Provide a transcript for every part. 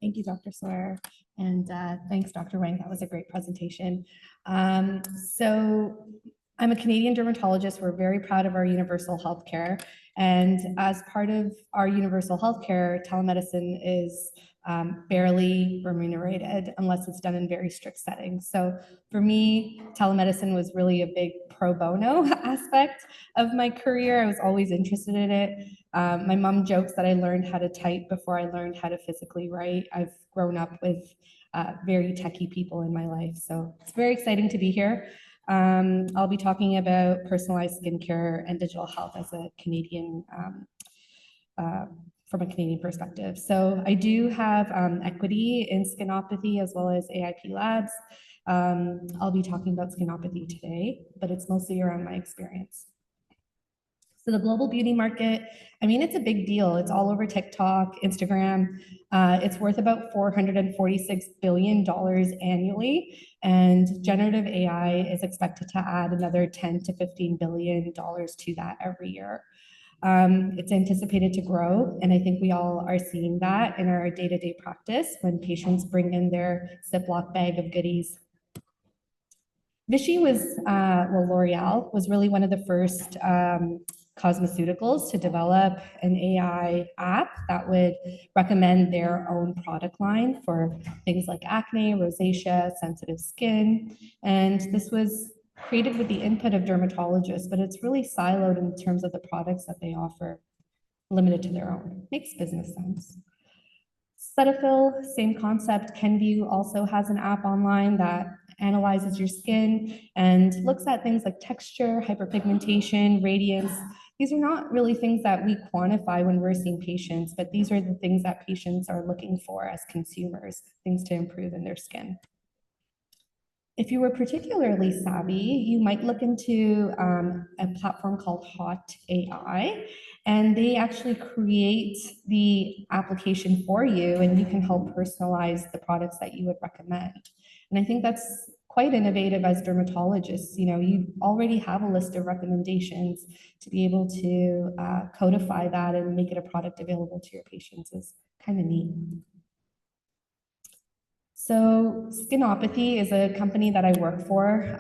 Thank you, Dr. Sawyer. And thanks, Dr. Wang. That was a great presentation. So I'm a Canadian dermatologist. We're very proud of our universal healthcare. And as part of our universal healthcare, telemedicine is barely remunerated unless it's done in very strict settings. So for me, telemedicine was really a big pro bono aspect of my career. I was always interested in it. My mom jokes that I learned how to type before I learned how to physically write. I've grown up with very techie people in my life, so it's very exciting to be here. I'll be talking about personalized skincare and digital health as a Canadian, from a Canadian perspective. So I do have equity in Skinopathy as well as AIP Labs. I'll be talking about Skinopathy today, but it's mostly around my experience. So the global beauty market, I mean, it's a big deal. It's all over TikTok, Instagram. It's worth about $446 billion annually, and generative AI is expected to add another $10 to $15 billion to that every year. It's anticipated to grow, and I think we all are seeing that in our day-to-day practice when patients bring in their Ziploc bag of goodies. Vichy was, L'Oreal was really one of the first cosmeceuticals to develop an AI app that would recommend their own product line for things like acne, rosacea, sensitive skin. And this was created with the input of dermatologists, but it's really siloed in terms of the products that they offer, limited to their own. Makes business sense. Cetaphil, same concept. Kenvue also has an app online that analyzes your skin and looks at things like texture, hyperpigmentation, radiance. These are not really things that we quantify when we're seeing patients, but these are the things that patients are looking for as consumers, things to improve in their skin. If you were particularly savvy, you might look into a platform called Hot AI, and they actually create the application for you, and you can help personalize the products that you would recommend. And I think that's quite innovative as dermatologists. You know, you already have a list of recommendations. To be able to codify that and make it a product available to your patients is kind of neat. So Skinopathy is a company that I work for.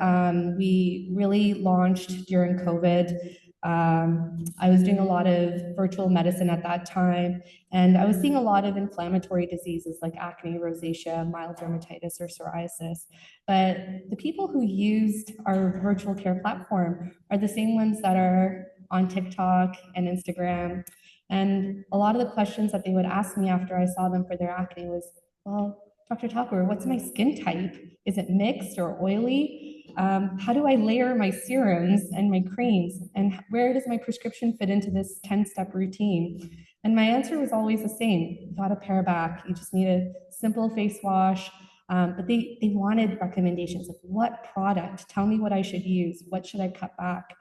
We really launched during COVID. I was doing a lot of virtual medicine at that time, and I was seeing a lot of inflammatory diseases like acne, rosacea, mild dermatitis, or psoriasis. But the people who used our virtual care platform are the same ones that are on TikTok and Instagram. And a lot of the questions that they would ask me after I saw them for their acne was, well, Dr. Topper, what's my skin type? Is it mixed or oily? How do I layer my serums and my creams? And where does my prescription fit into this 10-step routine? And my answer was always the same. You gotta pare back. You just need a simple face wash. But they wanted recommendations of what product, tell me what I should use, what should I cut back?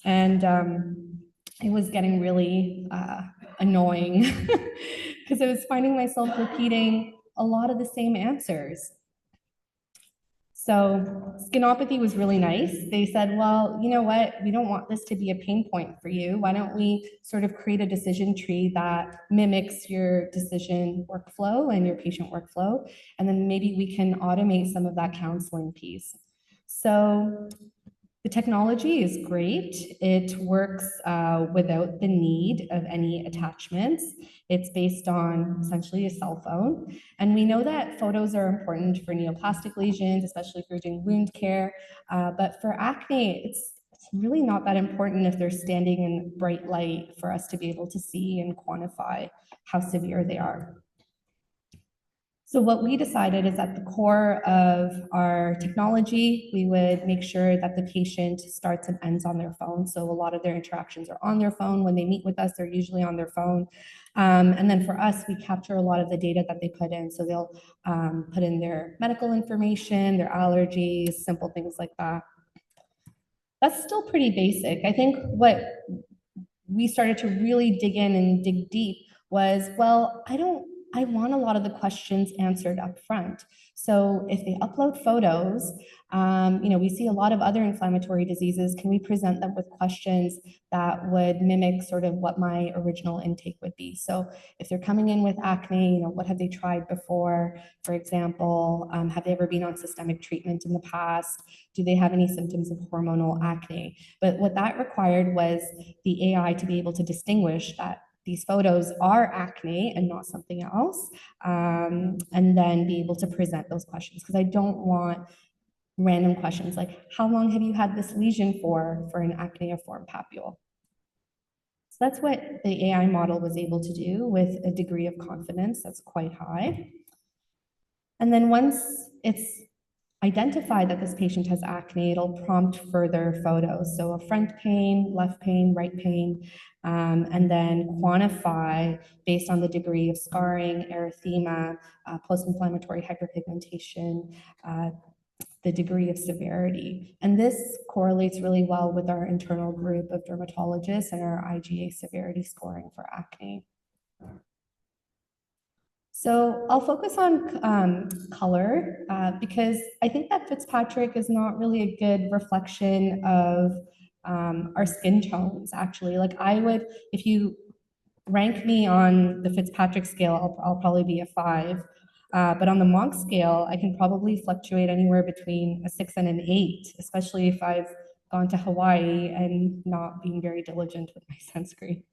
And it was getting really annoying because I was finding myself repeating a lot of the same answers. So Skinopathy was really nice. They said, well, you know what? We don't want this to be a pain point for you. Why don't we sort of create a decision tree that mimics your decision workflow and your patient workflow? And then maybe we can automate some of that counseling piece. So the technology is great. It works without the need of any attachments. It's based on essentially a cell phone. And we know that photos are important for neoplastic lesions, especially if you're doing wound care. But for acne, it's really not that important if they're standing in bright light for us to be able to see and quantify how severe they are. So what we decided is at the core of our technology, we would make sure that the patient starts and ends on their phone. So a lot of their interactions are on their phone. When they meet with us, they're usually on their phone. And then for us, we capture a lot of the data that they put in. So they'll put in their medical information, their allergies, simple things like that. That's still pretty basic. I think what we started to really dig in and dig deep was, well, I I want a lot of the questions answered up front. So if they upload photos, we see a lot of other inflammatory diseases. Can we present them with questions that would mimic sort of what my original intake would be? So if they're coming in with acne, what have they tried before? For example, have they ever been on systemic treatment in the past? Do they have any symptoms of hormonal acne? But what that required was the AI to be able to distinguish that these photos are acne and not something else, and then be able to present those questions, because I don't want random questions like, how long have you had this lesion for an acneiform papule? So that's what the AI model was able to do with a degree of confidence that's quite high. And then once it's identify that this patient has acne, it'll prompt further photos. So a front pain, left pain, right pain, and then quantify based on the degree of scarring, erythema, post-inflammatory hyperpigmentation, the degree of severity. And this correlates really well with our internal group of dermatologists and our IGA severity scoring for acne. So I'll focus on color because I think that Fitzpatrick is not really a good reflection of our skin tones, actually. Like I would, if you rank me on the Fitzpatrick scale, I'll probably be a 5. But on the Monk scale, I can probably fluctuate anywhere between a 6 and an 8, especially if I've gone to Hawaii and not being very diligent with my sunscreen.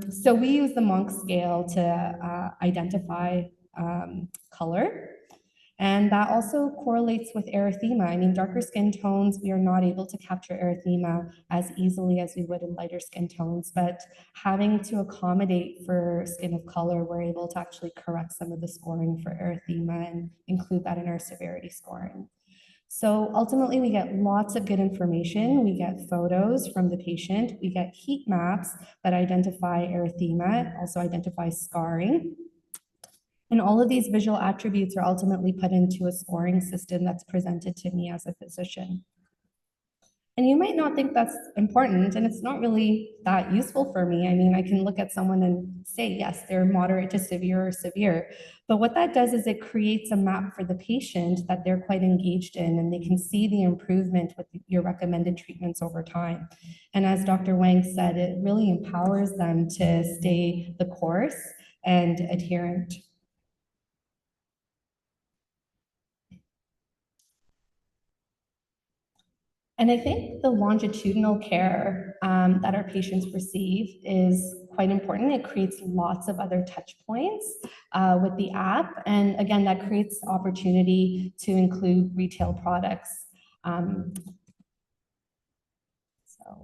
So we use the Monk scale to identify color. And that also correlates with erythema. I mean, darker skin tones, we are not able to capture erythema as easily as we would in lighter skin tones, but having to accommodate for skin of color, we're able to actually correct some of the scoring for erythema and include that in our severity scoring. So ultimately, we get lots of good information. We get photos from the patient. We get heat maps that identify erythema, also identify scarring. And all of these visual attributes are ultimately put into a scoring system that's presented to me as a physician. And you might not think that's important, and it's not really that useful for me. I mean, I can look at someone and say, yes, they're moderate to severe or severe. But what that does is it creates a map for the patient that they're quite engaged in, and they can see the improvement with your recommended treatments over time. And as Dr. Wang said, it really empowers them to stay the course and adherent. And I think the longitudinal care that our patients receive is quite important. It creates lots of other touch points with the app. And again, that creates opportunity to include retail products. So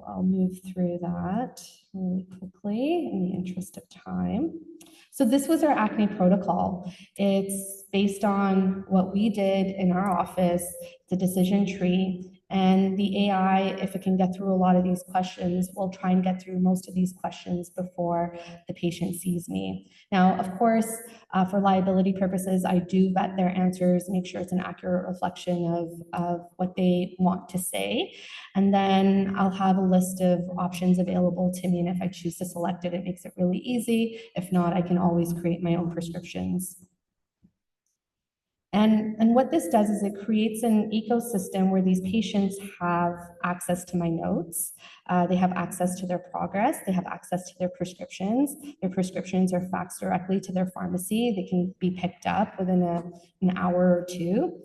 I'll move through that really quickly in the interest of time. So this was our acne protocol. It's based on what we did in our office, the decision tree. And the AI, if it can get through a lot of these questions, will try and get through most of these questions before the patient sees me. Now, of course, for liability purposes, I do vet their answers, make sure it's an accurate reflection of what they want to say. And then I'll have a list of options available to me. And if I choose to select it, it makes it really easy. If not, I can always create my own prescriptions. And what this does is it creates an ecosystem where these patients have access to my notes, they have access to their progress, they have access to their prescriptions. Their prescriptions are faxed directly to their pharmacy. They can be picked up within an hour or two.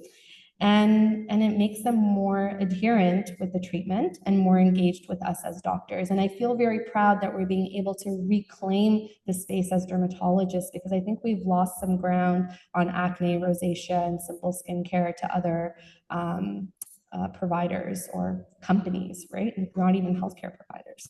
And it makes them more adherent with the treatment and more engaged with us as doctors. And I feel very proud that we're being able to reclaim the space as dermatologists, because I think we've lost some ground on acne, rosacea, and simple skincare to other providers or companies, right? Not even healthcare providers.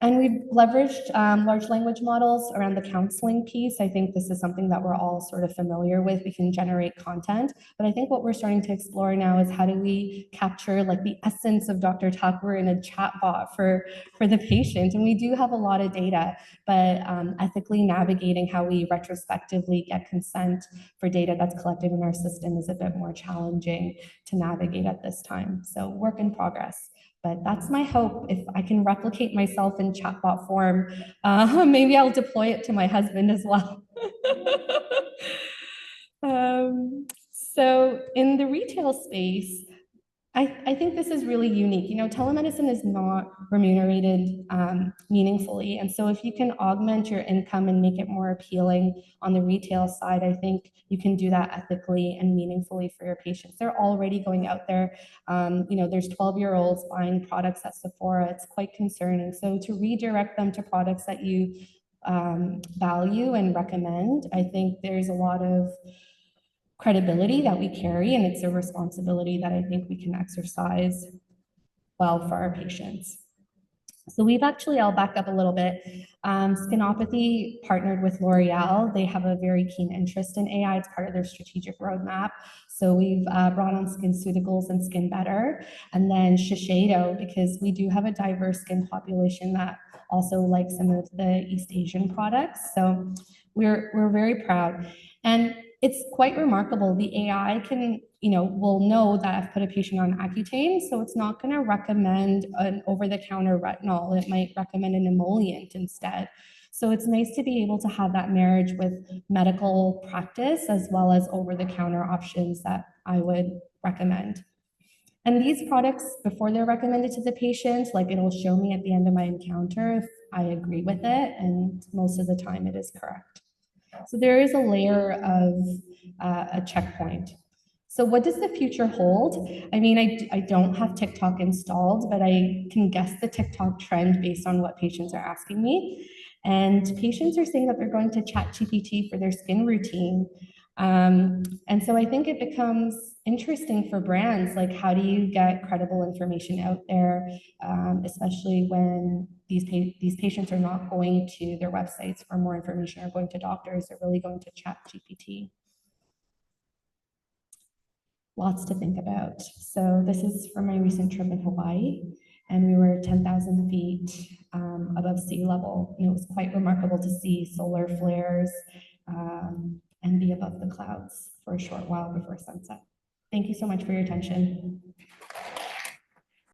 And we've leveraged large language models around the counseling piece. I think this is something that we're all sort of familiar with. We can generate content, but I think what we're starting to explore now is how do we capture like the essence of Dr. Tucker in a chatbot for the patient? And we do have a lot of data, but ethically navigating how we retrospectively get consent for data that's collected in our system is a bit more challenging to navigate at this time. So work in progress. But that's my hope. If I can replicate myself in chatbot form, maybe I'll deploy it to my husband as well. So in the retail space, I think this is really unique. You know, telemedicine is not remunerated meaningfully. And so if you can augment your income and make it more appealing on the retail side, I think you can do that ethically and meaningfully for your patients. They're already going out there. You know, there's 12-year-olds buying products at Sephora. It's quite concerning. So to redirect them to products that you value and recommend, I think there's a lot of credibility that we carry, and it's a responsibility that I think we can exercise well for our patients. So we've actually, I'll back up a little bit. Skinopathy partnered with L'Oreal. They have a very keen interest in AI. It's part of their strategic roadmap. So we've brought on SkinCeuticals and Skin Better, and then Shiseido, because we do have a diverse skin population that also likes some of the East Asian products. So we're very proud. And it's quite remarkable. The AI can, will know that I've put a patient on Accutane, so it's not going to recommend an over-the-counter retinol. It might recommend an emollient instead. So it's nice to be able to have that marriage with medical practice as well as over-the-counter options that I would recommend. And these products, before they're recommended to the patient, like it'll show me at the end of my encounter if I agree with it, and most of the time it is correct. So there is a layer of a checkpoint. So what does the future hold? I mean, I don't have TikTok installed, but I can guess the TikTok trend based on what patients are asking me. And patients are saying that they're going to ChatGPT for their skin routine. And so I think it becomes interesting for brands, like how do you get credible information out there, especially when these patients are not going to their websites for more information or going to doctors, they're really going to ChatGPT. Lots to think about. So this is from my recent trip in Hawaii, and we were 10,000 feet above sea level. And it was quite remarkable to see solar flares and be above the clouds for a short while before sunset. Thank you so much for your attention.